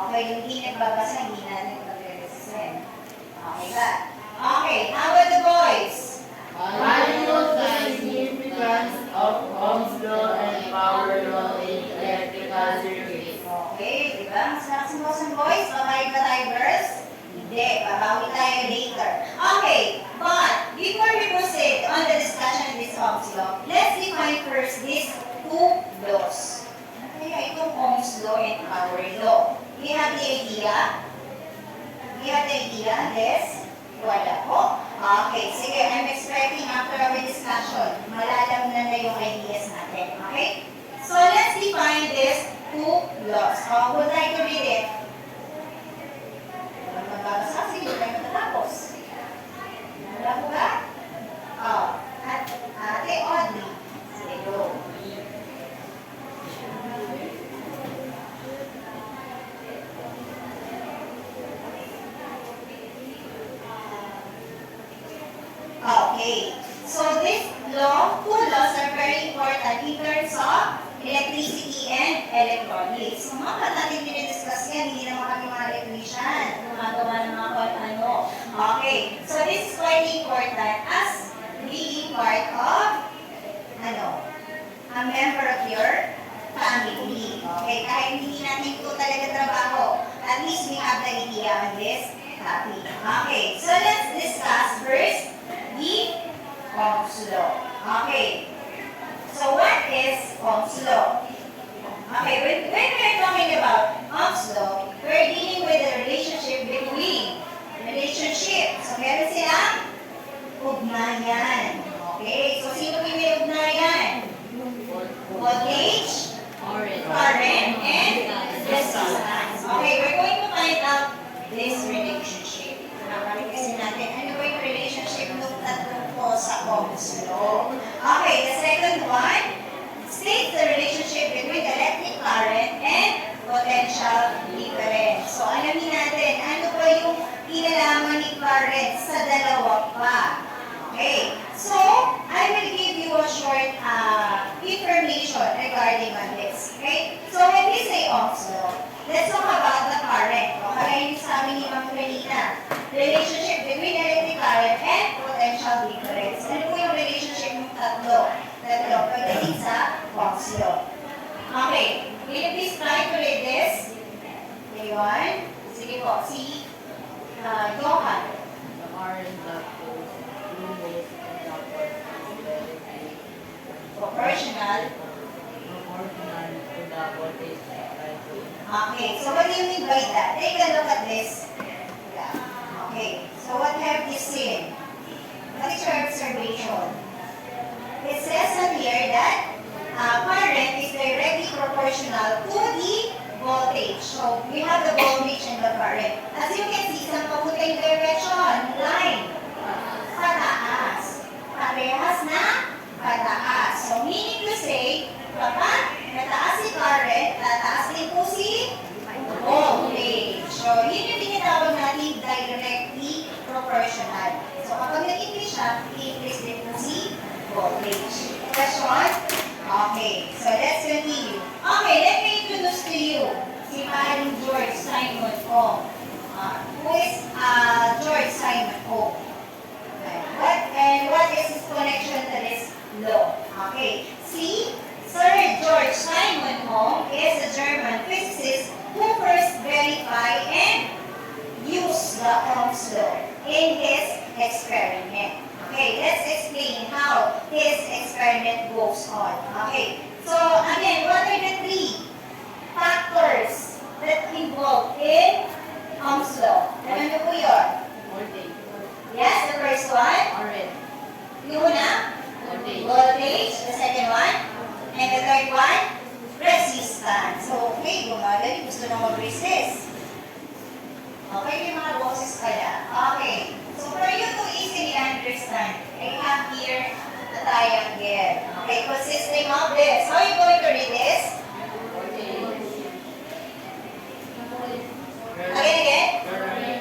Okay, yung hindi nagbabasa, hindi natin mag-resist. Okay ba? Okay, how about the boys? Value the significance of Ohm's law and power law in electrical circuits. Okay, di ba? Mas nakasimusan boys, pamalig ba tayo girls? Hindi, babawi tayo later. Okay, but before we proceed on the discussion of this Ohm's law, let's define first these two laws. Kaya itong Ohm's law and power law. Do you have the idea? Do you have the idea? Yes? Wala po. Okay, sige, I'm expecting after our discussion, malalam na yung ideas natin. Okay? So let's define these two laws. Who would like to read it? Walang magbabasa, sige, tayo matatapos. Wala po ba? Ate Audrey. Sige, go. Okay, so this law, two laws are very important in terms of electricity and electronics. So mga natin dinidiscuss yan, hindi naman kami mga electrician, gumagawa ng mga ano. Okay, so this is quite important as being part of, a member of your family. Okay, kahit hindi natin ito talaga trabaho, at least we have the idea on this topic. Okay, so let's discuss first the Ohm's law. Okay. So what is Ohm's law? Okay, when we're talking about Ohm's law, we're dealing with the relationship between So meron silang ugnayan. Okay, so sino yung may ugnayan? Voltage, current, and resistance. Okay, we're going to find out this relationship. Kasi natin, ano ba yung relationship ng tatlong po sa Ohm's law? Okay, the second one states the relationship between electric current and potential difference. So, alamin natin, ano ba yung kinalaman ni current sa dalawa pa? Okay, so, I will give you a short information regarding on this. Okay, so when we say Ohm's law, let's talk about the current. O, kaya yung sa amin ni Ma'am Renita, relationship between electric current and potential difference. Ano po yung relationship ng tatlo pagdating sa Ohm's law? Okay, will you please try to read this? Ayun. Sige po, si Johan. The current that goes through most conductors is very Proportional. proportional to the voltage applied to it. Okay, so what do you mean by that? Take a look at this. Yeah. Okay, so what have you seen? What is your observation? It says on here that current is directly proportional to the voltage. So we have the voltage and the current. As you can see, saan papunta yung direction? Line. Pataas. Parehas na pataas. So meaning to say, kapag mataas si current, tataas din po si voltage. So yun yung tinatawag natin directly proportional. So kapag nag-increase siya, i-increase din po si voltage. Question? Okay, so let's continue. Okay, let me introduce to you si Paring George Simon Ohm. Who is George Simon Ohm? What is his connection to this law? Okay, see, Sir George Simon Ohm is a German physicist who first verified and used the Ohm's law in his experiment. Okay, let's explain how his experiment goes on. Okay, so again, what are the three factors that involved in Ohm's law? Ano po yun? Voltage. Yes, the first one. Current. Yung una, Voltage. voltage. The second one. And the third one, resistance. So, okay, gumagaling. Gusto na mag-resist. Okay, yung mga boses pala. Okay. So, for you to easily understand, I have here the triangle. Okay, consisting of this. How are you going to read this? Again.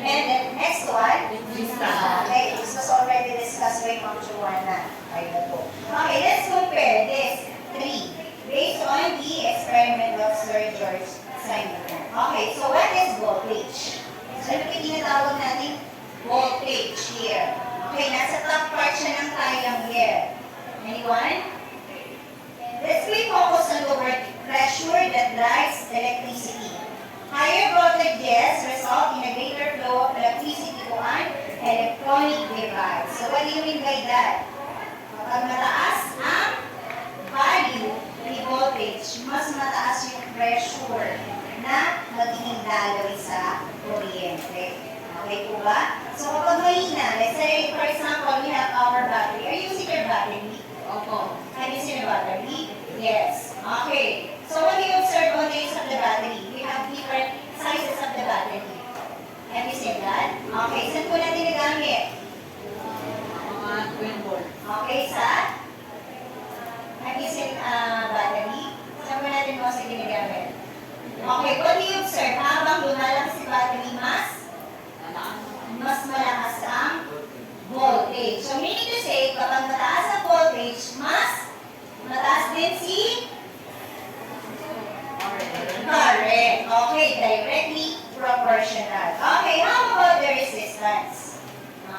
And the next one. Okay, this was already discussed by Ma'am Joanna. Okay, let's compare this three based on the experiment of Sir George Simon. Okay, so what is voltage. So, ano ba tinatawag natin? Voltage here. Okay, nasa top part siya ng triangle. Anyone? Let's be focused on the word pressure that drives electricity. Higher voltages result in a greater flow of electricity to an electronic device. So what do you mean by that? Kapag mataas ang value ni voltage, mas mataas yung pressure na magiging daloy sa kuryente. Okay po ba? So kapag mahina, let's say for example, we have our battery. Are you using your battery? Opo. Have you seen a battery? Yes. Okay. So what do you observe on the use of the battery? We have different sizes of the battery. Have you seen that? Okay. Saan po natin nagamit? Mga 12 volt. Okay, sa? Have you seen battery? Saan po natin mo sa ginagamit? Okay. What do you observe? Habang lumalakas si battery, mas malakas ang voltage. So meaning to say, kapag mataas ang voltage, mas mataas din si current. Okay, directly proportional. Okay, how about the resistance?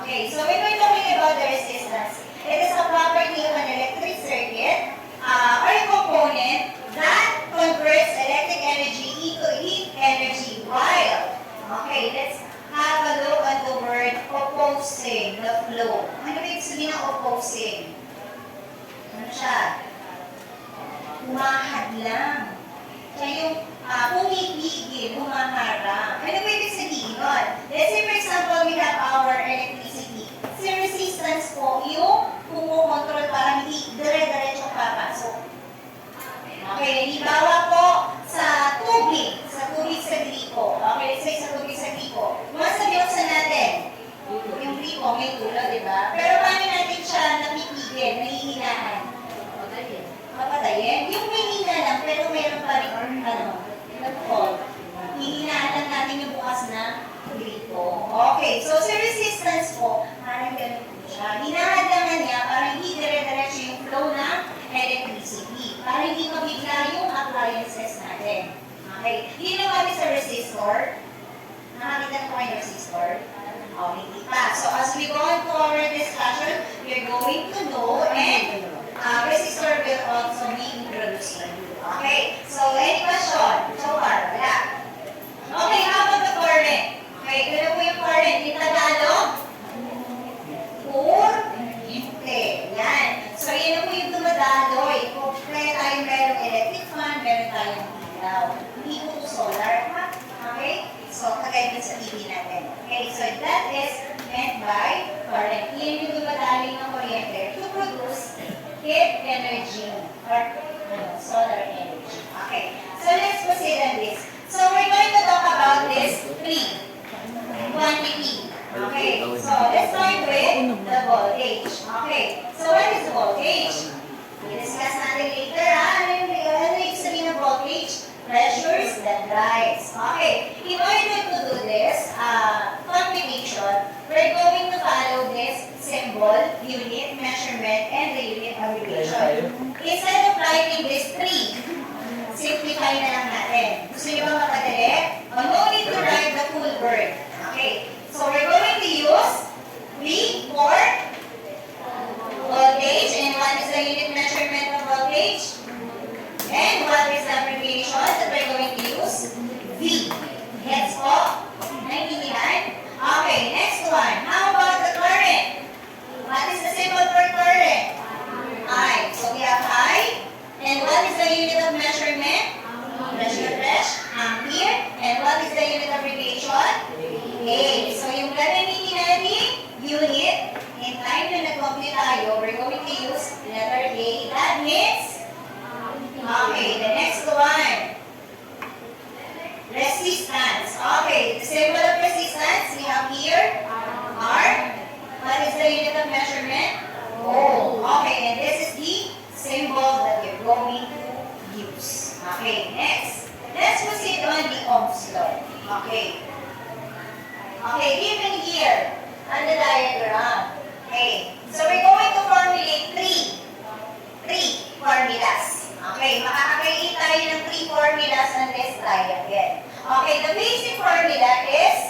Okay, so when we're talking about the resistance, it is a property of an electric circuit or a component that converts electric energy into heat energy while, okay, let's have a look at the word opposing the flow. Ano ba ibig sabihin ng opposing? Ano siya? Humahadlang. Siya yung pumipigil, humaharang. Ano ba ibig sabihin nun? Let's say for example, we have our electricity. Si resistance po, yung kumukontrol para hindi dire-diretso papasok. Okay, halimbawa po sa tubig sa gripo. Okay, let's say sa tubig sa gripo. Masabiyosan natin, yung gripo may tulo, di ba? Pero paano natin siya napipigil, nahihinaan? Papatayin? Yung may hina lang, pero meron pa rin, nag-fall. Hihinaan lang natin yung bukas na gripo. Okay, so sa resistance po, parang ganun po siya. Hinahadlangan niya para hindi dire-diretso yung flow ng electricity. Para hindi mabigla yung appliances natin. Okay, yun naman sa resistor. Nakakita po kayo ng resistor? Oh, hindi pa. So as we go on to our discussion, we're going to know and resistor will also be introduced to you. Okay, so any question? So far, wala. Okay, how about the current? Okay, ano po yung current? Yung Tagalog? Kuryente. Yan. So yun po yung dumadaloy. Kung tayo merong electric fan, meron tayong ilaw. Hindi po solar, ha? Okay? So, kagaya din sa TV natin. Okay, so that is meant by current. Yan yung dumadaloy ng kuryente to produce heat energy or solar energy. Okay, so let's proceed on this. So we're going to talk about this three quantity. Okay, so let's start with the voltage. Okay, so what is the voltage? I-discuss natin later, ha? Ano yung sabihin ng voltage? Pressures that rise. Okay, in order to do this combination, we're going to follow this symbol, unit, measurement, and the unit abbreviation. Instead of writing this three, simplify na lang natin. Gusto nyo ba makadali? No need to write the full word. Okay, so we're going to use V for voltage, and what is the unit measurement of voltage? And what is the abbreviation that we're going to use? V. Gets po? Naintindihan? Okay, next one. How about the current? What is the symbol for current? I. So we have I. And what is the unit of measurement? Pressure, ampere. And what is the unit abbreviation? A. So yung gagamitin natin, unit, in time na nag-complete tayo, we're going to use letter A. That means, okay, the next one. Resistance. Okay, the symbol of resistance we have here, R. What is the unit of measurement? Ohm. Okay, and this is the symbol that you're going to use. Okay, next. Let's proceed on the Ohm's law. Okay. Okay, given here on the diagram. Okay, so we're going to formulate three formulas. Okay, makaka-create tayo ng 3 formulas on this diagram. Okay, the basic formula formula is,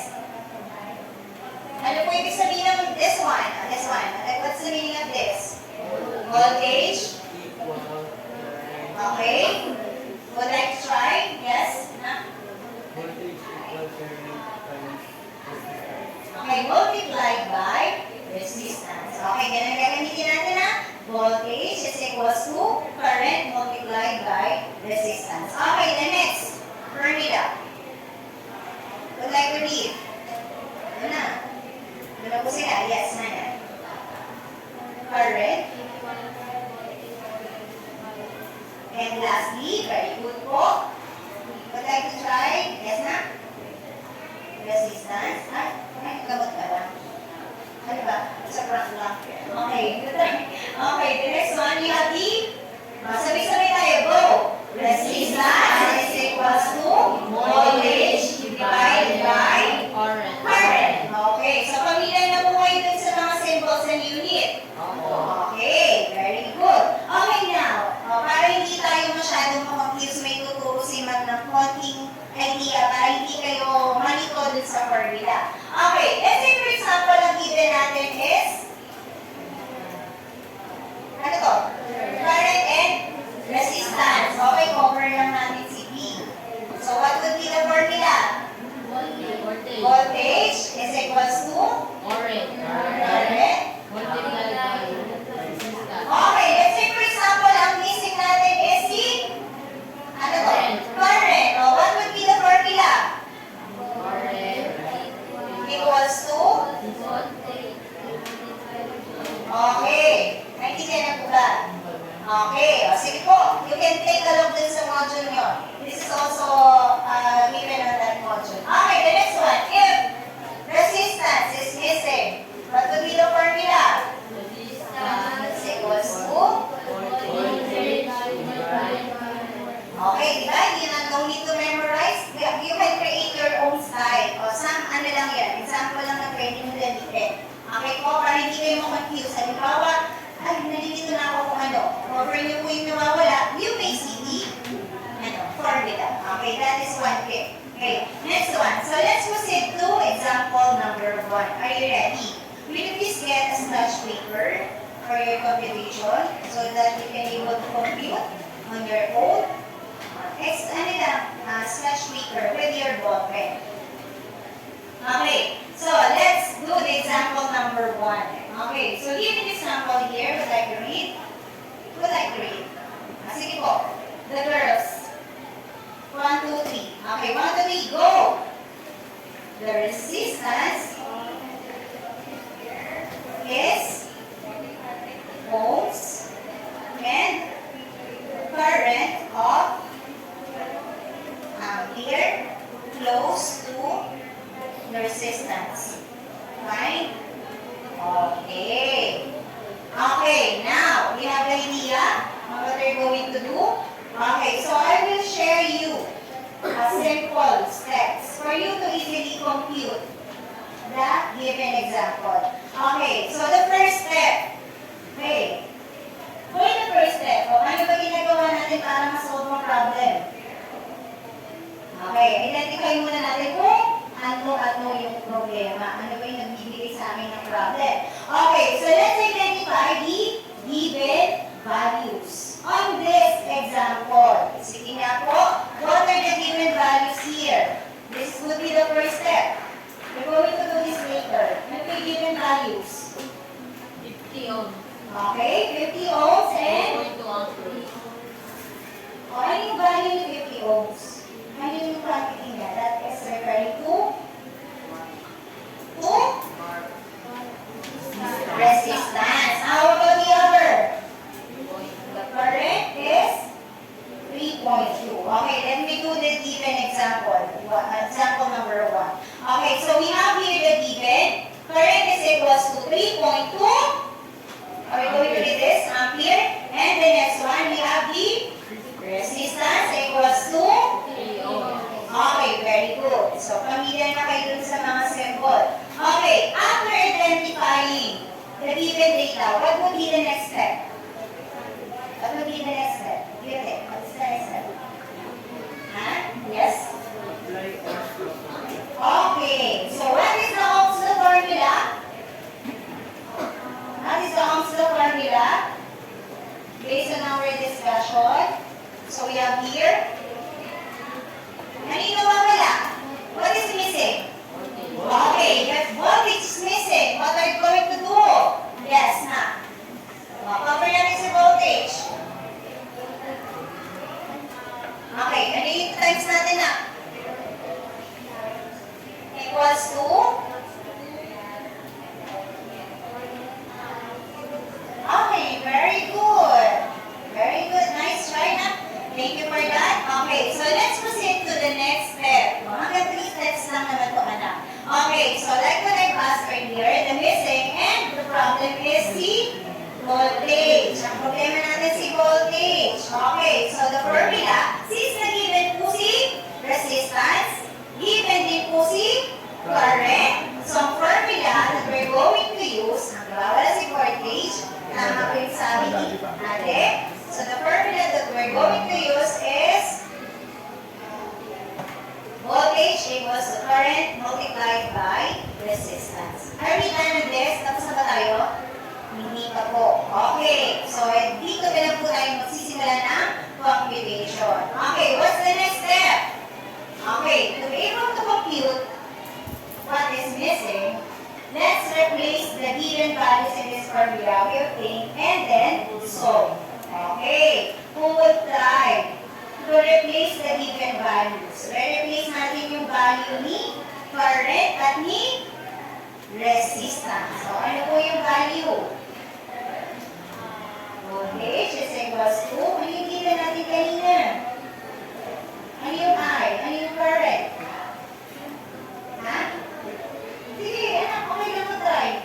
ano po ibig sabihin ng this one? This one. What's the meaning of this? Voltage. Okay. Would like to try? Yes? Huh? Okay, multiplied by resistance. Okay, ganun gagamitin natin na voltage is equals to current multiplied by resistance. Okay, the next formula. Would like to read? Doon na. Doon na po sila. Yes, na yan. Current. And lastly, very good po. Would like to try? Yes na? Resistance. Ay, gamot ka ba? Ano ba? Sa prank lang. Okay. Okay, the next one, you have the, sabay-sabay tayo, go! Resistance is equals to voltage divided by current. Okay, so pamilya na po kayo dun sa mga symbols and unit. Okay, very good. Okay now, para hindi tayo masyadong confused, may tuturo si Ma'am ng konting idea para hindi kayo malito dun sa formula. Okay, let's say for example, ang given natin is, ano to? Current and resistance. Okay, cover lang natin si B. So what would be the formula? Voltage is equals to current. Okay, let's say for example, ang missing natin is si, ano to? Current. Oh, what would be the formula? Equals to? Okay. Naintindihan na po ba? Okay. O, sige po. You can take a look din sa module nyo. This is also given on that module. Okay, the next one. If resistance is missing, what would be the formula? Is equals to? Okay, di ba? You don't need to memorize. You can create your own style. O, ano lang yan. Example lang na pwede mo gamitin. Okay po, para hindi kayo ma-confuse. Halimbawa, ay, nalilito na ako kung ano. Cover niyo po yung nawawala. You may see the formula. Okay, that is one thing. Okay, next one. So let's proceed to example number 1. Are you ready? Will you please get a sketch paper for your computation so that you can able to compute on your own? Sketch paper with your ball pen. Okay, so let's do the example number 1. Okay, so given example here, would like to read? Would like to read? Sige po, the girls. 1, 2, 3. Okay, 1, 2, 3, go! The resistance is ohms and current of ampere close to the resistance. Fine? Okay. Okay, now, we have the idea of what we're going to do. Okay, so I will share you a simple steps for you to easily compute the given example. Okay, so the first step. Okay. For the first step, ano ba ginagawa natin para ma-solve ang problem? Okay, identify muna natin kung ano yung problema. Ano ba yung nagbibigay sa amin ng problem? Okay, so let's identify the given values. On this example, sige nga po, what are the given values here? This would be the first step. We're going to do this later. Ano ba yung given values? 50 ohms. Okay, 50 ohms and? Ano yung value ng 50 ohms? Ano yung quantity niya? That is referring to resistance. How about the other? The current is 3.2. Okay, let me do the given example. Example number 1. Okay, so we have here the given. Current is equals to 3.2. Are we going to read this? Ampere. And the next one, we have the resistance equals to? Okay, very good. So, pamilya na kayo dun sa mga symbol. Okay, after identifying the given data, what would be the next step? What would be the next step? Give it. What's the next step? Huh? Yes? equation. So we have here, kanino wala? What is missing? Okay, if voltage is missing, what are you going to do? Yes, na. Cover natin si voltage. Okay, ano yung times natin na? Equals to? Okay, very good. Very good. Nice try na. Thank you for that. Okay, so let's proceed to the next step. Mga 3 steps lang naman po, anak. Okay, so like what I've asked earlier, the missing and the problem is si voltage. Ang problema natin si voltage. Okay, so the formula, since na-given po si resistance, given din po si current, so ang formula that we're going to use, ang nawawala si voltage, tama po yung sabi natin. So the formula that we're going to use is voltage equals to current multiplied by resistance. Are we done with this? Tapos na ba tayo? Hindi pa po. Okay. So, dito na lang po tayo magsisimula ng computation. Okay, what's the next step? Okay, to be able to compute what is missing, let's replace the given values in this formula we obtained and then solve. Okay, who would try to replace the given values? Re-replace natin yung value ni current at ni resistance. So, ano po yung value? Voltage is equals to, ano yung given natin kanina? Ano yung I? Ano yung current? Ha? Sige, anak, okay lang mo try.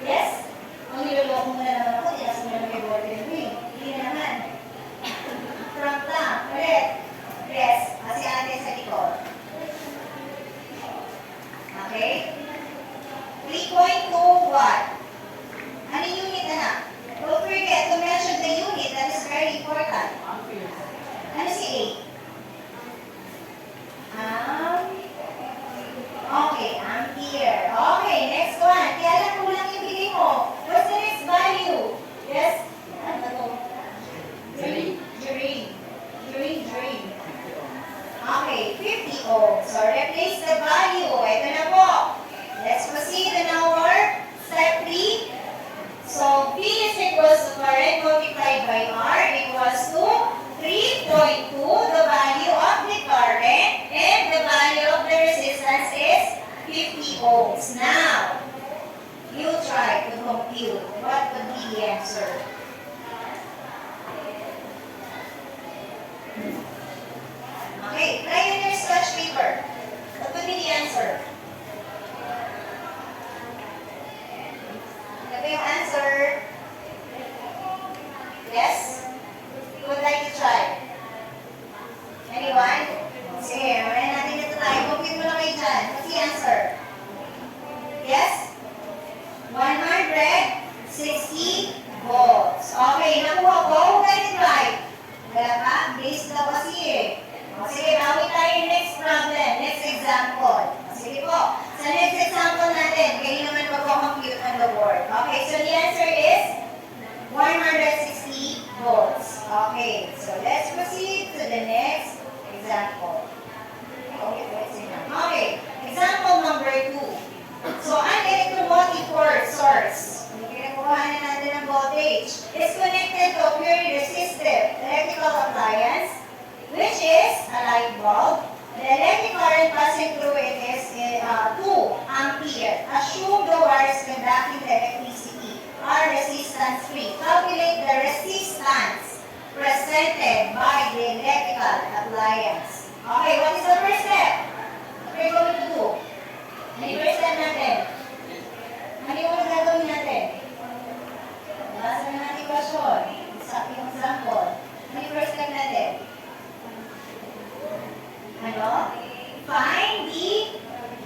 Yes? Ang niloloko mo na naman ako, tinas mo naman yung voltage mo eh. Hindi naman. Front lang, ulit. Yes, kasi ate sa likod. Okay? 3.2 watt. Ano yung unit, anak? Don't forget to mention the unit. That is very important. Ano si A? Okay, ampere. Okay, next one. Kaya lang kulang yung bigay mo. What's the next value? Yes? Ano to? Drain. Okay, 50 ohms. So, replace the value. Ito na po. Let's proceed in our step 3. So, P is equals to current multiplied by R equals to 3.2. The value of the current and the value of the resistance is 50 ohms. Now, you try to compute what would be the answer. Okay, try on your sketch paper. What would be the answer? Ano yung answer? Yes? Who would like to try? Anyone? Sige, mamaya natin ito tayo. Compute mo na kayo dyan. What's the answer? Yes? 160 volts. Okay, nakuha ko. Who got it right? Wala pa? Base daw kasi eh. Sige, bawi tayo yung next problem. Next example. Sige po. Sa next example natin, kayo naman magko-compute on the board. Okay, so the answer is 160 volts. Okay, so let's proceed to the next example. Okay, example number 2. So, an electromotive source, pinagkukuhanan natin ng voltage, is connected to a purely resistive electrical appliance, which is a light bulb. The electric current passing through it is 2 ampere. Assume the wires conducting the electricity are resistance-free. Calculate the resistance presented by the electrical appliance. Okay, what is the first step? What are we going to do? Ano yung first step natin? Ano yung mga gagawin natin? Basa na natin yung question. Yung example. Ano yung first step natin? Ano? Find the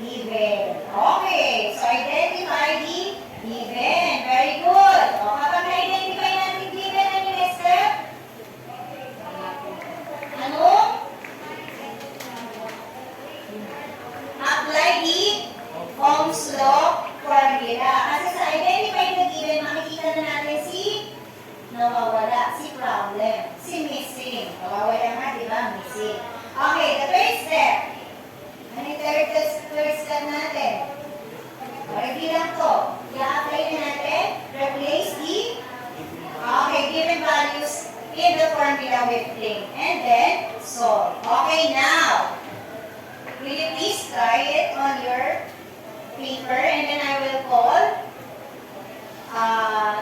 given. Okay. So, identify the given. Very good. O, kapag na-identify natin given, ano yung next step? Ano? third step natin. Ready lang to. I-apply na natin. Replace the given values in the formula with blank. And then, solve. Okay, now, will you please try it on your paper and then I will call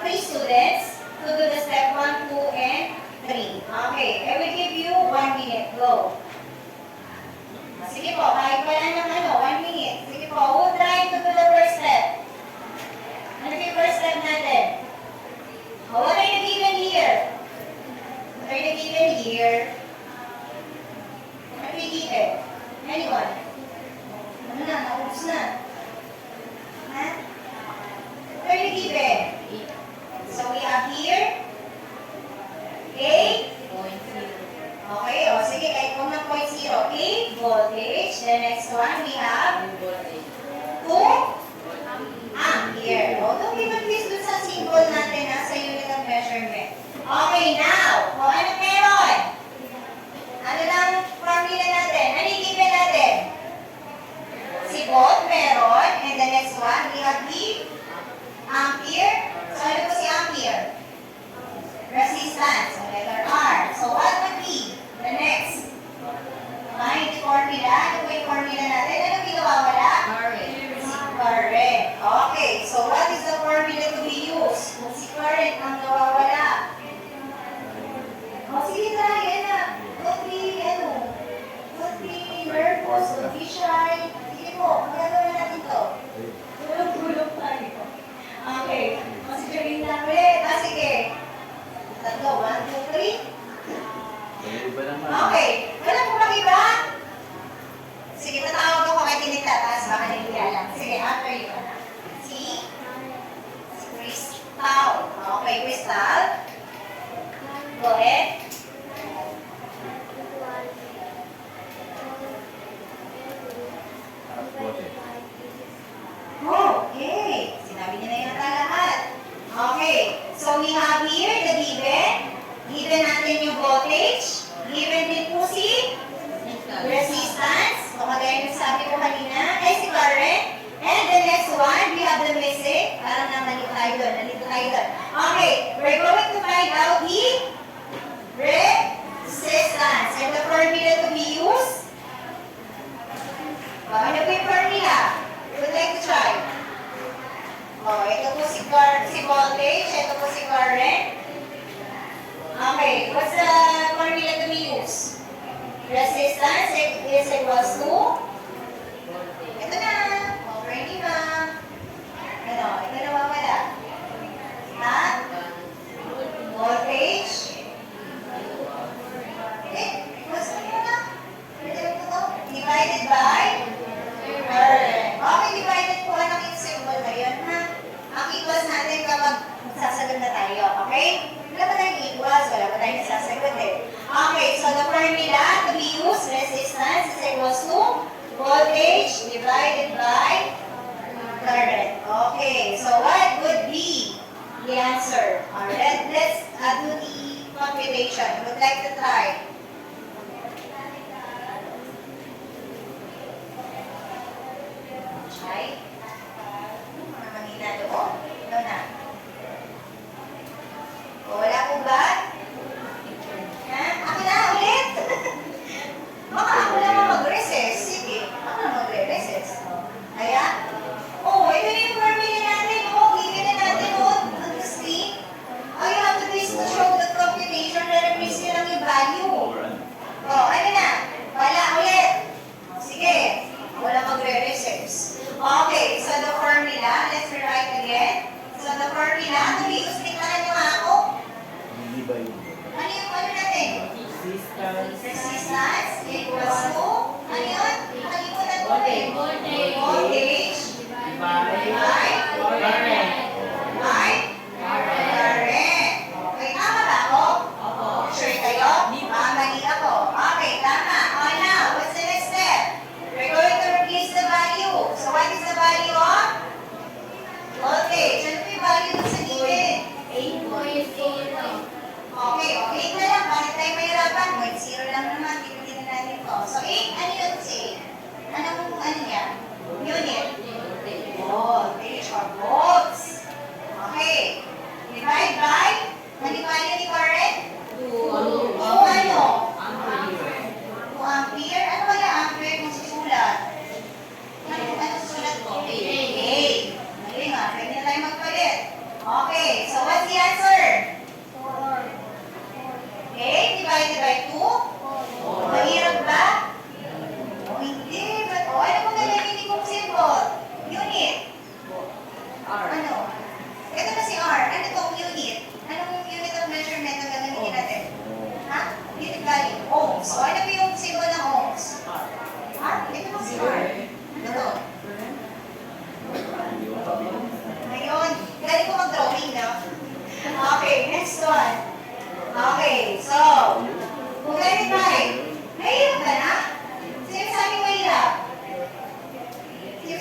3 students to do the step 1, 2, and 3. Okay, I will give you 1 minute. Go. Sige po, kahit wala ng 1 minute. Sige po, who try to do the first step? Ano yung first step natin? What are you given here? What are you given here? What are you given? Anyone? Ano na, naubos na. Ha? What are you given? So we have here A. Okay, o sige, kahit kung ng 0.0. A, voltage. The next one, we have 2 ampere. O, don't give a twist dun sa symbol natin sa unit of measurement. Okay, now, o ano meron? Ano lang formula natin? Ano yung given natin? Si volt meron. And the next one, we have the ampere. So, ano po si ampere? Resistance. So, letter R. So, what would be the next? Find the formula. Ano po yung formula natin? Ano ginawa wala? Current. Okay. So, what is the formula to be used? Kung si current ang nawawala. O, sige tayo. Yan na. Don't be nervous. Don't be shy. Sige po. Magagawa natin to. Tulong-tulong tayo. Okay. Considering na ulit. Sige. Tatlo. 1, 2, 3. Okay. Wala po bang iba? Sige, tatawag ako kay Tinita. Tapos baka niliya lang. Sige, after you na. Si Crystal. Okay, Crystal. Go ahead. Okay. Sinabi niya na yata lahat. Okay. So, we have here the given. Given natin yung voltage. Given din po si resistance. So, kagaya yung sabi ko kanina, ay si current. And the next one, we have the missing. Parang nandito tayo doon. Okay. We're going to find out the resistance. And the formula to be used. Ano po yung formula? Would like to try? Oh, ito po si voltage, ito po si current. Okay, what's the formula to be used? Resistance is equals to? Ito na. Okay, di ba? Ano, ito na wala. Ha? Voltage. Basta mo na. Divided by? Current. Okay, divided po ang symbol na yun, ha? Ang equals natin kapag sasagot na tayo, okay? Wala pa tayong equals, wala pa tayong sasagot eh. Okay, so the formula to be used, resistance is equals to voltage divided by current. Okay, so what would be the answer? Alright, let's do the computation. I would like to try. Try. Mga manina doon. Ito na. O, wala po ba? Ha? Ako na ulit? Baka ako naman mag-recess. Sige, ako na magre-recess. Kaya? Oh, ito na yung formula natin. Oh, given na natin on the screen. Oh, you have to do is to show the computation na replace nyo lang yung value. Oh, ano na? Wala ulit. Sige, wala magre-recess. Okay, so the formula, let's rewrite again. So the formula, to be used, tingnan nyo nga ako. Ano yung ano natin? Resistance equals to, ano yun? Nakalimutan ko eh. Voltage by current. Okay, tama ba ako? Sure kayo? Mali ako. Okay, tama. Oh, now, what's the next step? We're going to replace the value. So what is the value of? Voltage. Ano yung value dun sa given? 8.0. Okay, okay na lang. Bakit tayo mahirapan? 0.0 lang naman. Tinutin na natin ito. So 8, ano yun si 8? Ano niya?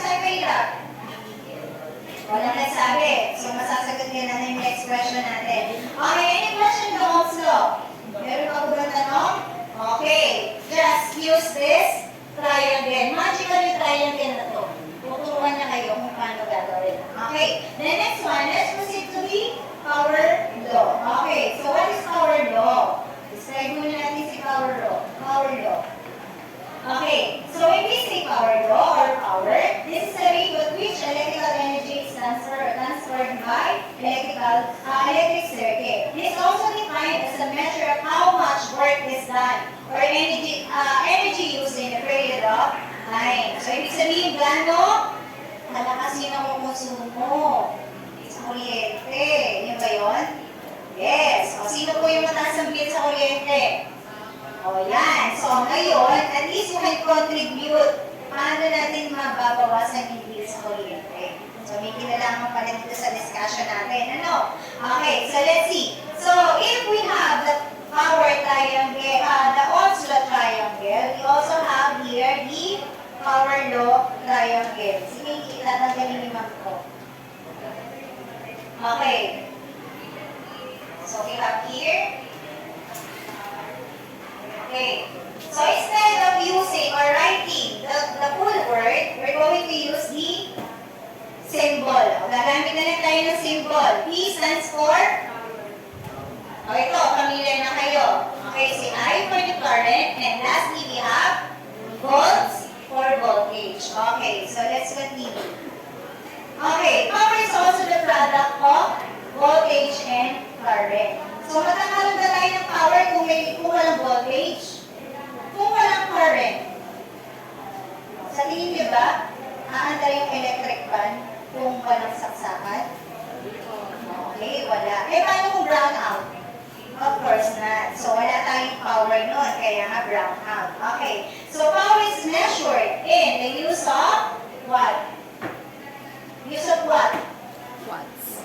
nagsabi kahirap? Walang nagsabi. So, masasagot nila na yung next question natin. Okay, any question to Ohm's law? Meron pa ba tanong? Okay, just use this triangle. Magical yung triangle na to. Tuturuan niya kayo kung paano gagawin. Okay, the next one, let's proceed to the power law. Okay, so what is power law? Describe muna natin si power law. Power law. Okay, so when we say power law or power, this is the rate with which electrical energy is transferred by electric circuit. It is also defined as a measure of how much work is done or energy used in a period of time. So ibig sabihin, gaano malakas yun ang konsumo sa kuryente. Yun ba yun? Yes. O, sino po yung mataas ang bill sa kuryente? O yan. So ngayon, at least you can contribute paano natin mababawasan yung bill sa kuryente. So may kinalaman pa rin dito sa discussion natin. Ano? Okay, so let's see. So if we have the power triangle, the Ohm's law triangle, we also have here the power law triangle. Sige, itatanggalin ni Ma'am ko. Okay. So we have here. Okay. So instead of using or writing the full word, we're going to use the symbol. Gagamit na lang tayo ng symbol. P stands for? O ito, familiar na kayo. Okay, si I for the current, and lastly we have volts for voltage. Okay, so let's continue. Okay, power is also the product of voltage and current. So magkakaroon ba tayo ng power kung walang voltage? Kung walang current? Sa tingin niyo ba, aandar yung electric fan kung walang saksakan? Okay, wala. Eh, paano kung brown out? Of course not. So, wala tayong power nun, kaya nga brown out. Okay, so power is measured in the use of what? Use of what? Watts.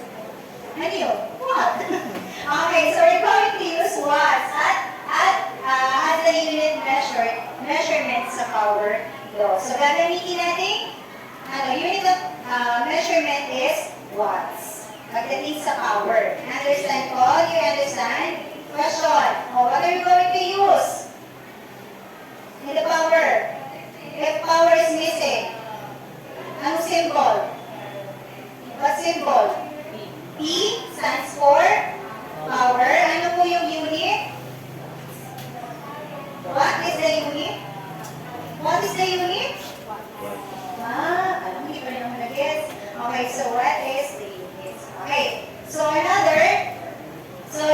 Ano yun? What? Okay, so we're going to use watts as the unit measurement sa power law. So, gagamitin natin, unit of measurement is watts. Pagdating sa power. Understand ko? Do you understand? Question. What are you going to use? In the power. If power is missing, anong symbol? What symbol? P stands for power. Ano po yung unit? What is the unit? What is the unit? Alam mo, hindi pa rin naman nag-guess. Okay, so what is the unit? Okay, so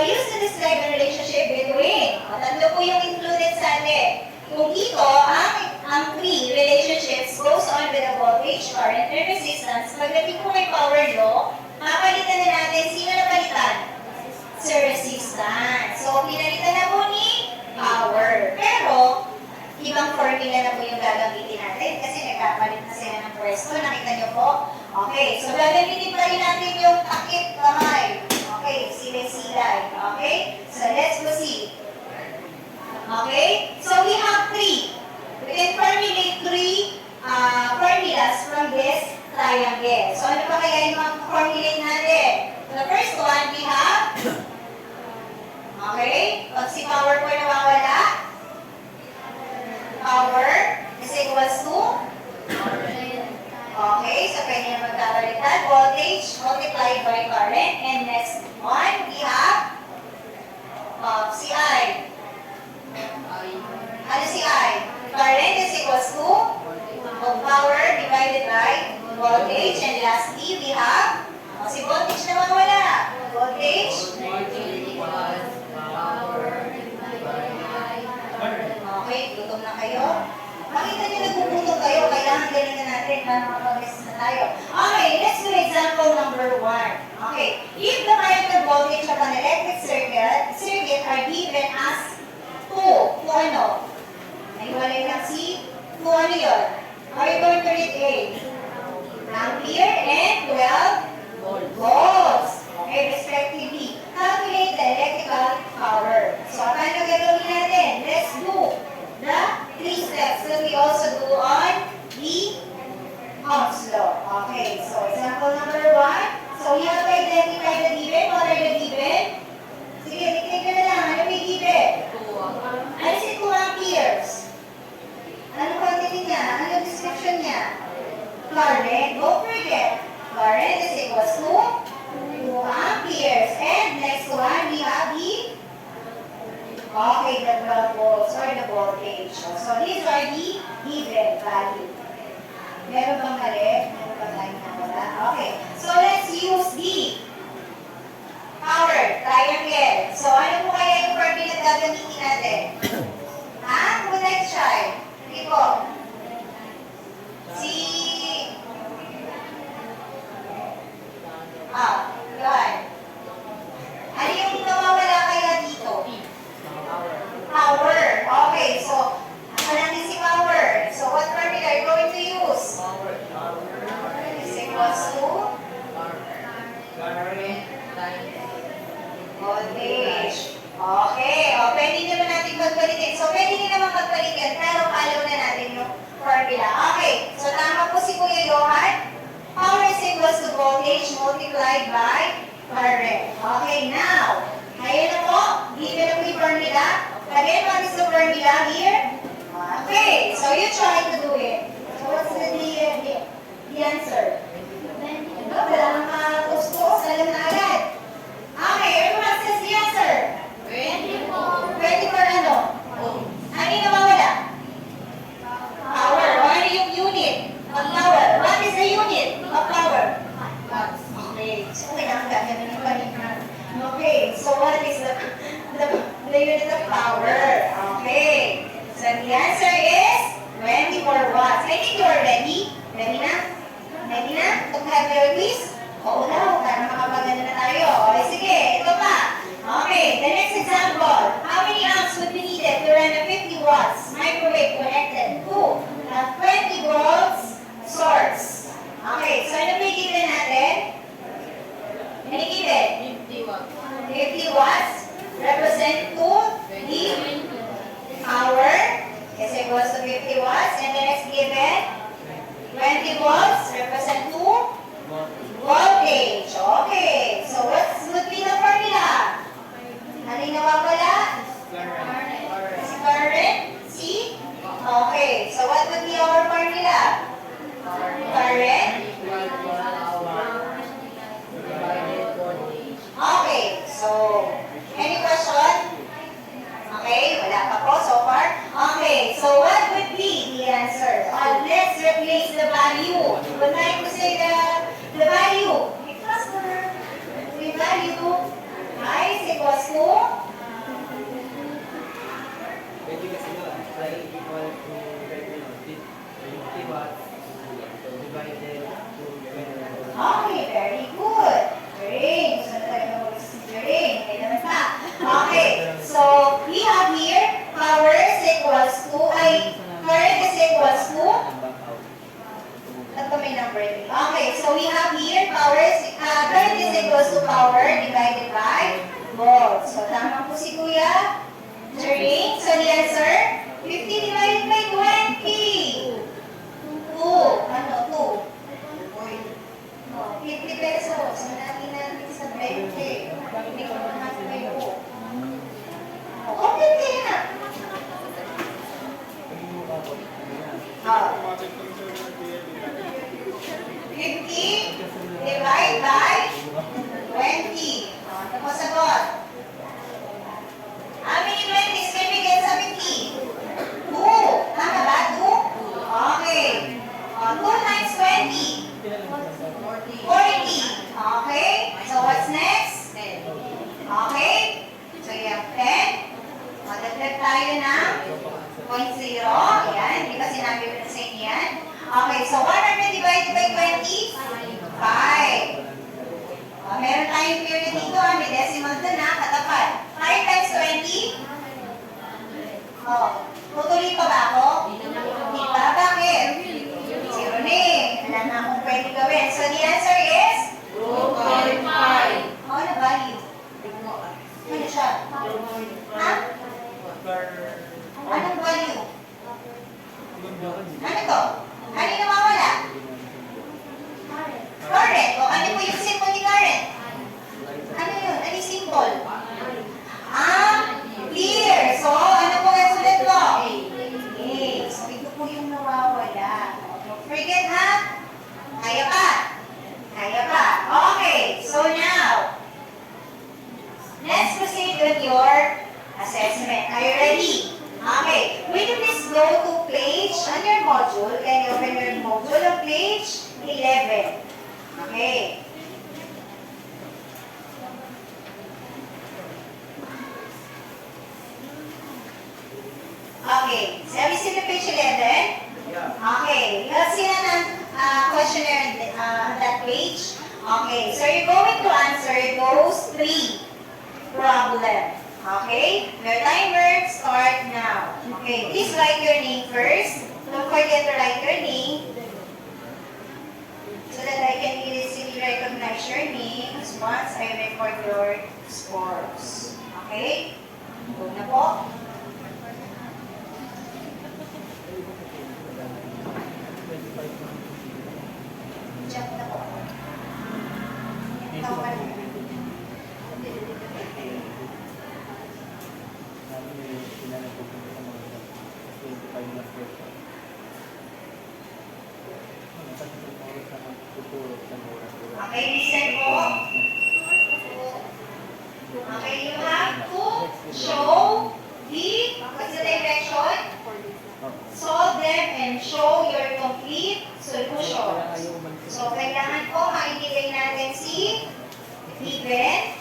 use to describe the relationship between. Tatlo po yung included sa atin. Kung dito, ang three relationships goes on with the voltage, current, and resistance. Pagdating po kay power law, papalitan na natin, sino na palitan? Sa resistance. So, pinalitan na po ni power. Pero, ibang formula na po yung gagamitin natin kasi nagkapalit na sila ng pwesto. Nakita niyo po? Okay, so gagamitin pa rin natin yung takip kamay. Okay, silay-silay. Okay, so let's proceed. Okay, so we have three. We can formulate three formulas from this triangle. So ano pa kaya yung mga formulate natin? The first one, we have, okay, pag si power po nawawala, power is equals to, okay, so pwede na magkabalitan, voltage multiplied by current, and next one, we have, si I. Ano si I? Current is equals to power divided by voltage. And lastly, we have si voltage na mawala. Voltage. Okay, gutom na kayo. Makita niyo nagpuputo kayo. Kailangan galingan natin para makapag-resist na tayo. Okay, let's do example number 1. Okay, if the current and voltage of an electric circuit are given as 2. Kung ano? Naiwalay lang si 2. Ano yun? Are you going to read A? Ampere and 12 volts. Okay, respectively. Calculate the electrical power. So, paano gagawin natin? Let's do the 3 steps that we also do on the Ohm's law. Okay, so example number 1. So we have to identify the given. What are the given? Sige, dikit ka na lang. Ano may given? Ano si 2 amperes? Ano quantity niya? Ano description niya? Current. Don't forget. Current is equals to 2 amperes. And next one, we have the the 12 volts or the voltage. So these are the given value. Meron bang mali? Meron bang tayo nawala? Okay. So let's use the power triangle. So ano po kaya yung formula na gagamitin natin? Ha? Who next try? Hindi po. Si... Yan. Ano yung nawawala kaya dito? Power. Okay, so, ano natin si power? So, what formula are you going to use? Is equals to voltage. Okay, o, pwede naman natin magpalitin. So, pwede din naman magpalitin, pero follow na natin yung formula. Okay, so tama po si Kuya Johan. Power is equals to voltage multiplied by current. Okay, now, ayan na po, given na po yung formula. Again, what is the formula here? Okay, so you try to do it. So what's the answer? Wala nang makatustos, alam na agad. Okay, everyone says the answer. 24 ano? Ano yung nawawala? Power. Ano yung unit of power? What is the unit of power? Okay, so kailangan gagawin yung kanina. Okay, so what is the unit of power? Okay, so the answer is 24 watts. I think you are ready. Ready na? Ready na? To have your quiz? Oo daw, para makapaganda na tayo. Okay, sige, ito pa. Okay, the next example. How many amps would be needed to run a 50 watts microwave connected to a 20 volts source? Okay, so ano may given natin? Ano given? 50 watts represent to the power is equals to 50 watts. And the next given, 20 volts represent to voltage. Okay, so what would be the formula? Ano yung nawawala? Si current? Si? Okay, so what would be our formula? Current? Okay, so, any question? Okay, wala pa po so far. Okay, so what would be the answer? Let's replace the value. Would like to say the value. The value I is equals to okay, very good. Great. So, great. Okay, so we have here power is equals to, current is equals to, ito may number 3. Okay, so we have here current is equals to power divided by volts. So tama po si Kuya Jerry. So the answer, 50 divided by 20. 2. Ano? 2. 50 pesos. Malaki natin sa 20. Hindi ko naman kayo. Okay, kaya na. 50 divide by 20. Ano po sagot? How many 20s can we get sa 50? 2. Tama ba? 2? Okay. 2 times 20. 40. Okay. So what's next? 10. Okay. So you have 10. Magdagdag tayo ng 0.0. Yan. Di ba sinabi ko na sa inyo yan? Okay. So 100 divided by 20? 5. Meron tayong period dito. May decimal doon na. Katapat. 5 times 20? Tutuloy pa ba ako? Hindi pa. Bakit? 0 na eh. Alam na kung pwede gawin. So the answer is? 2.5. Ano value? Ano siya? Ha? Anong value? Ano to? Ano yung nawawala? Okay, so you're going to answer those three problems. Okay? Your timer start now. Okay, please write your name first. Don't forget to write your name so that I can easily recognize your names once I record your scores. Okay? Go na po. Jump na po. Tawa na. Okay, listen po. Okay, you have to show what's the direction? Solve them and show your complete solutions. So, kailangan po maibigay natin si given.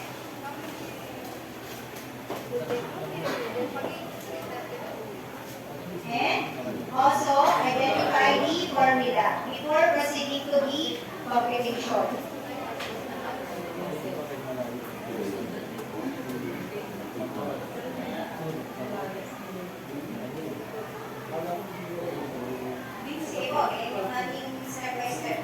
And also, identify the formula before proceeding to the computation. Sige po, ito natin step by step.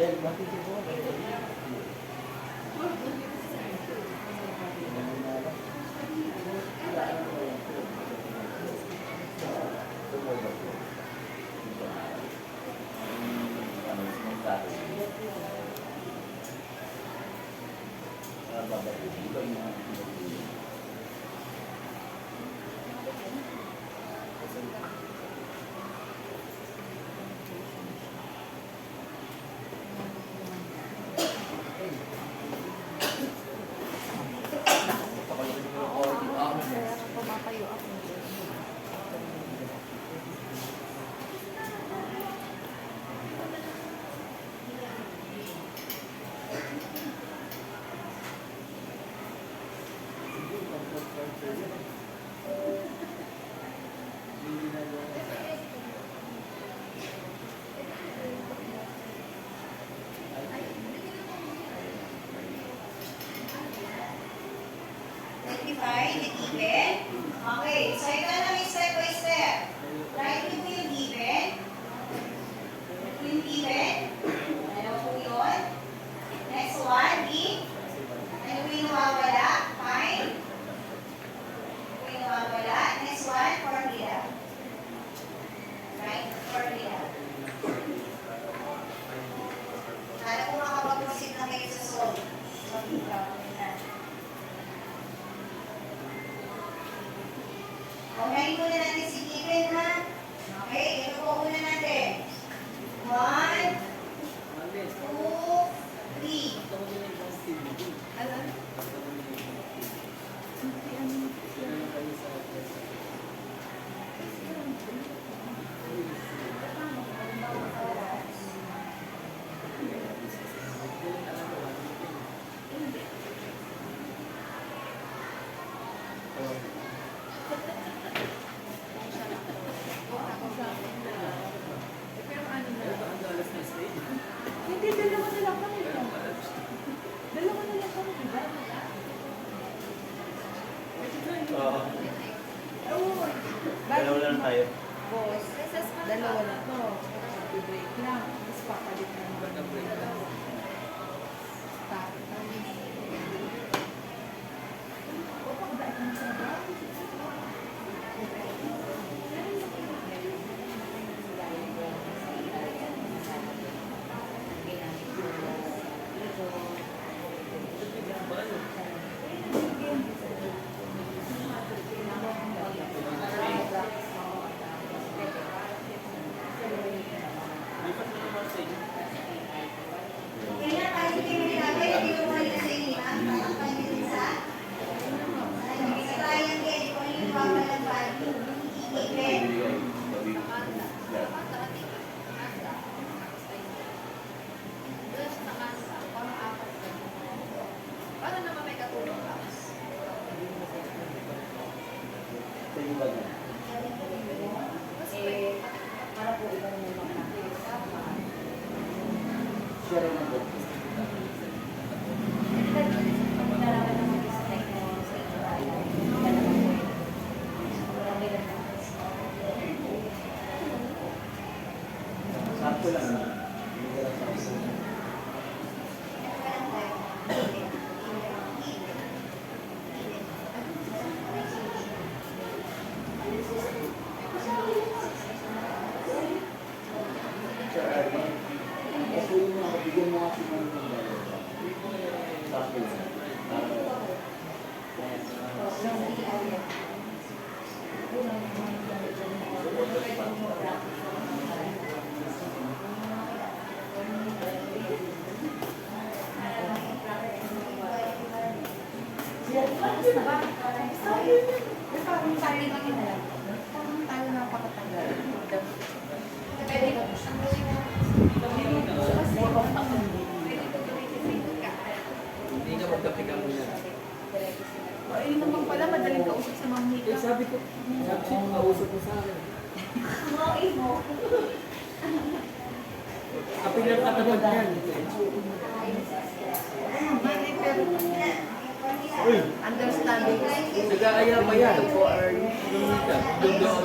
Identify the given. Okay, so ito na namin step by step. Write mo yung given. Yung given. Ano po yun? Next one, ano po yung nawawala? Fine. Ano po yung nawawala? Next one, formula. Right? Formula. Sana po makapag-proceed na kayo sa solve. So, unahin muna natin si given, ha? Okay, ito po una natin. 1, 2, 3. Hindi, dalawa na lang kami. Dalawa na lang kami, diba? Oo. Oo. Dalawa lang tayo. Boss, dalawa na to. Break lang. Tapos papalit na naman. Kaya tayo kayo nilagay, hindi ko mali sa inyo, ha? Tatakpan nyo din sa triangle, kung yung papalang value, given. Para naman may katulong ka. Para po ito naman mga nakikisama. Share mo po. Bigyan mo kasi ng dalawa. Tapos, Parang tayo lang. Parang tayo napakatagal. Pwede ko. Hindi ka magkape ka muna. Ay, naman pala, madaling kausap sa mga Eh, sabi ko, kausap mo sa akin. Kape lang katamad yan. Uy, understanding. nag-aaya pa yan. Lumika, doon.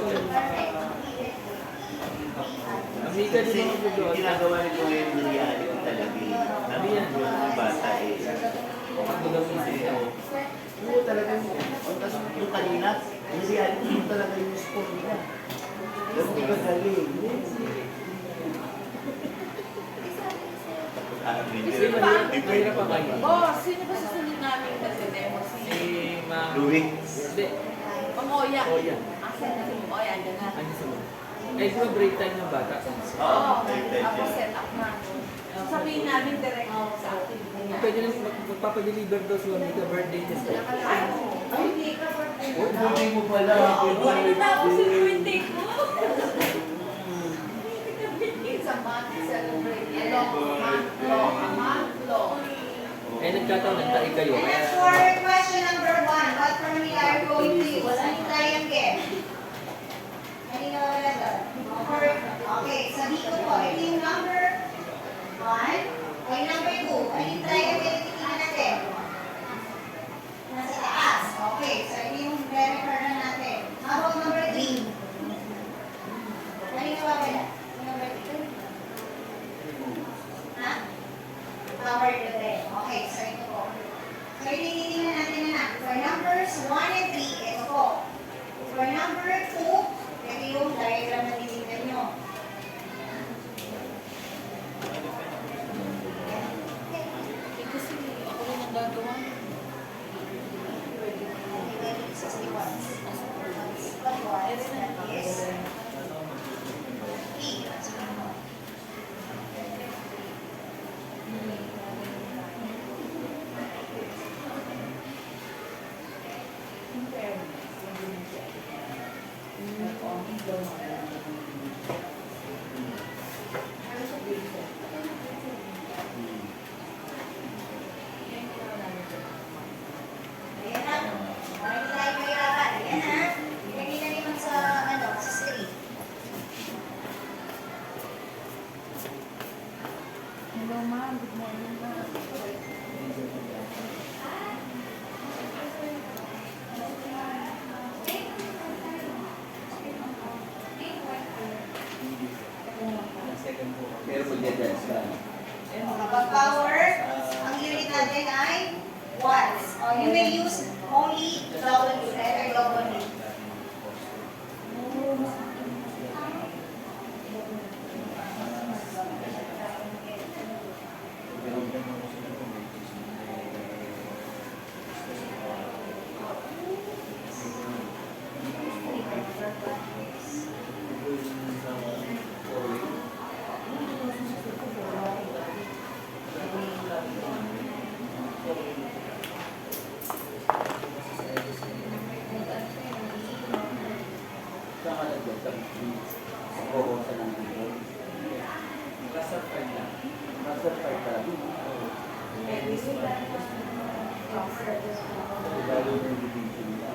Lumika din ako Yung doon. ginagawa nito ngayon ng reality talaga. Ano yan? Yung bata eh. Pagbulang mo siya. oo talaga yung kanina, yung reality yung talaga yung sport nila. Pero di ba galing? Kasi mahirap pa kayo. Boss, sino ba susunod namin kasi demo? Si Ma... Louie. Hindi. Pamoya. O yan. Asan na si Pamoya? Andyan na. Ano sa mga? Eh, di ba break time ng bata? Oo, Ako set up na. Sabihin namin direct sa atin. Pwede na magpapadeliver daw si Juanita birthday niya. Ay, hindi ka birthday. Oh, buti mo pala. Wala na ako sa birthday ko. It's a month celebrate. A month long. Eh, nagkataon, nagtae kayo. And then for question number 1, what formula are you going to use? Anong triangle? Ano yung wala doon? Okay, sabi ko po, ito yung number 1. O yung number 2. Ano yung triangle yung titignan natin? Nasa taas. Okay, so ito yung refer na natin. How about number 3? Ano yung nawawala? Yung number 3? Ha? Power to red. Okay, so ito po. So ititingnan natin na. For numbers 1 and 3, ito po. For number 2, ito yung diagram na titingnan nyo. Kasi ako rin ang gagawa. Ayan na. Marami tayo mahirapan. Ayan na. Ilagay na naman sa, sa screen. Hello, ma'am. Good morning, ma'am. Pero mag-dance ka. Kapag power, ang unit natin ay watts. You may use only W, letter W. Saan ka nag-dance? Oo, sa nang dito. Nasa 5 lang. Nasa 5 ka. Lalo yung division niya.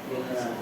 Yan na lang.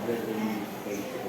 Ganda yung face.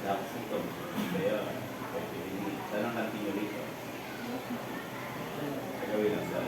Tapos ito, kaya tanong natin yung dito. Gawin lang sa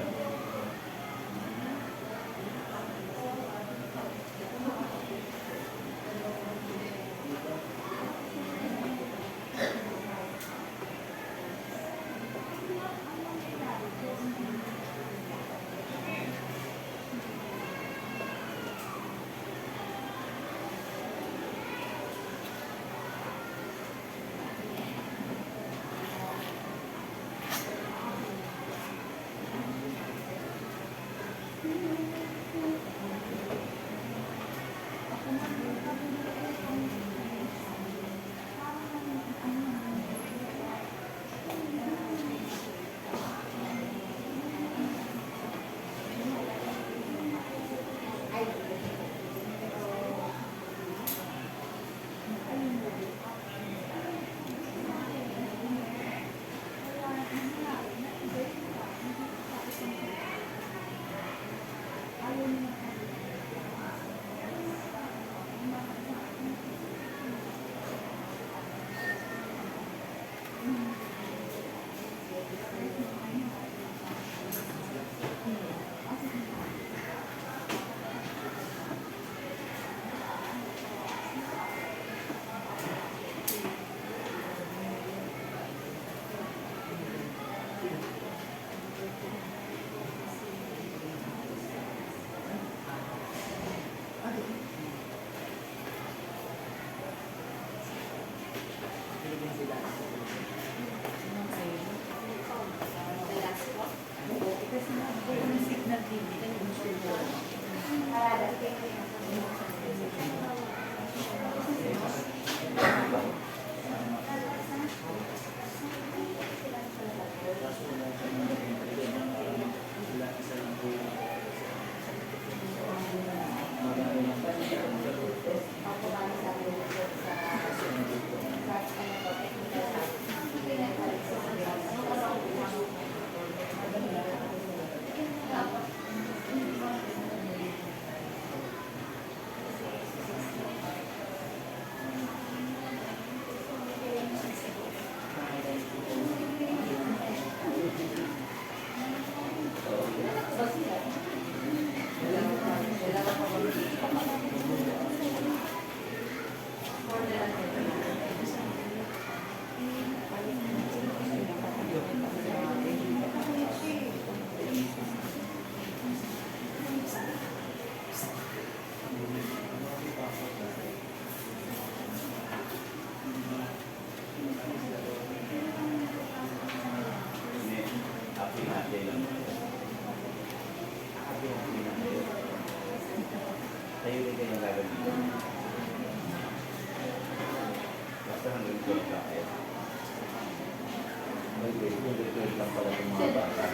May grade, yung grade lang pala yung mga bata.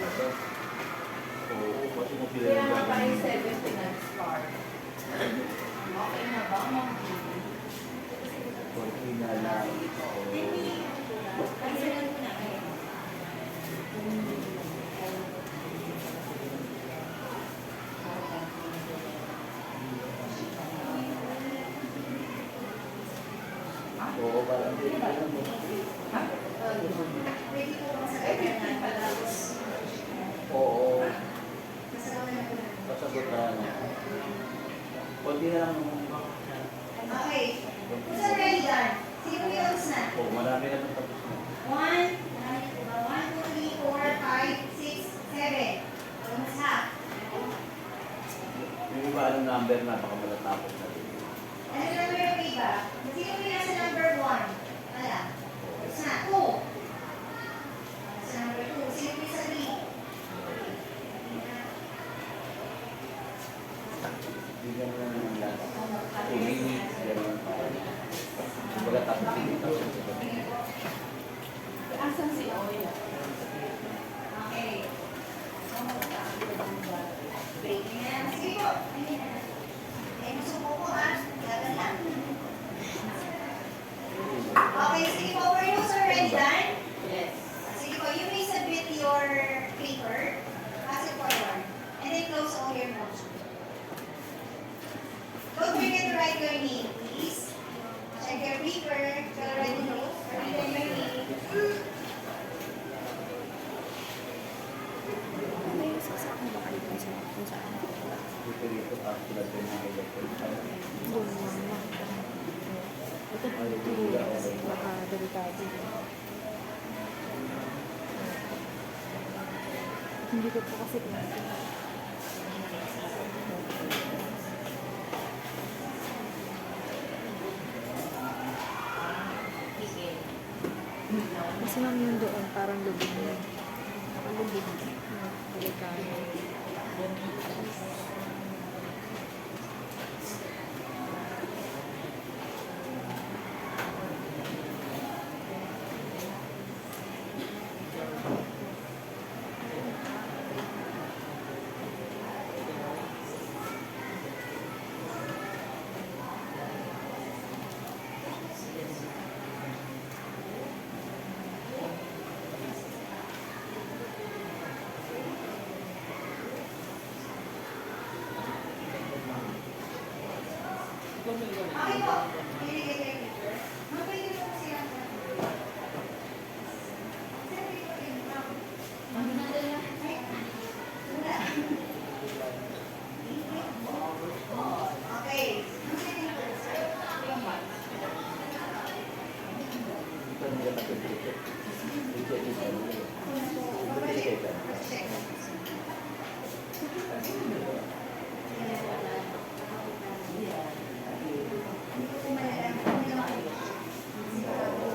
Oo, kasi mo sila Kaya yung nga tayo gagawin. 7 finance card. Okay na ba? Kung hinala, Cancel mo na. oo, parang Pwede po ba sa kanya pagkatapos? oo, Masagot na po. pasagutan. Kunti na lang Okay. Who's already done? Sino po yung tapos na? Oo, marami na nang tapos na. 1, 2, 3, 4, 5, 6, 7. Almost half. Yung iba anong number na, baka malatapos na rin. Ano number yung iba? Sino po yung nasa number 1? Wala. Tapos na. 2. Sa number 2. Sino po yung sa 3? Bigyan mo na ng last 2 minutes, gano'n pa. Kumbaga tapos dito. Asan si Oya? Okay. Break na. Sige po. Eh, gusto ko po ha. Laban lang. Okay, sige po. Were you already done? Yes. Sige po, you may submit your paper. Pass it forward. And then close all your notes. Don't forget to write your name, please. Check your paper. If you already know. Write your name. May sasakang ba kayo kung saan? Dito tapos sila din ang electric. Doon lang. Ito baka delikado. Hindi ko po kasi klase. Kasi ma'am yung doon, parang lubog na. Nakalubog. Delikado. Okay po. Really get your paper. Mapwede po kasi ang Okay. Ito nila kapag-dito. Check.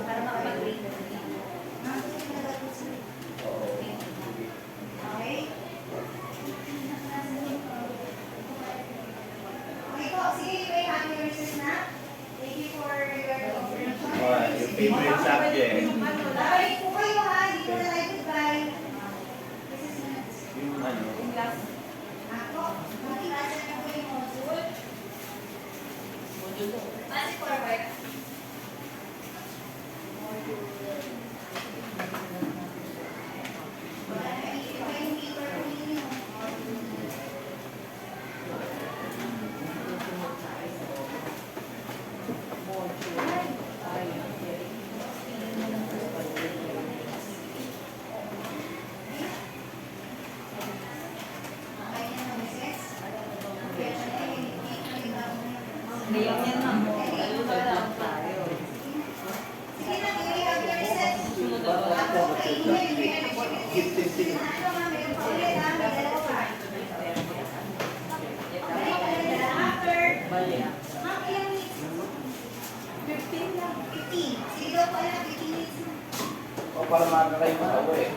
Para makapag-grade. Okay? Okay po, sige, you may have your recess na. Thank you for your cooperation. Yung favorite subject. Babalik po kayo ha, hindi ko na like goodbye. Recess na. Yung ano, Ako, mag-klase na po yung module. Pass it forward. Wala na, iba yung paper ko ninyo. Okay na, Mrs. Ngayon yan ma'am. Sige na, you have your recess. Ako, kayo yung energy. Ano, ma'am, meron pa ulit ha, may dalawa pa. After, ma'am, ilang minutes? 15 lang. 15. Sige daw po, 15 minutes. o para maaga kayo makawa eh.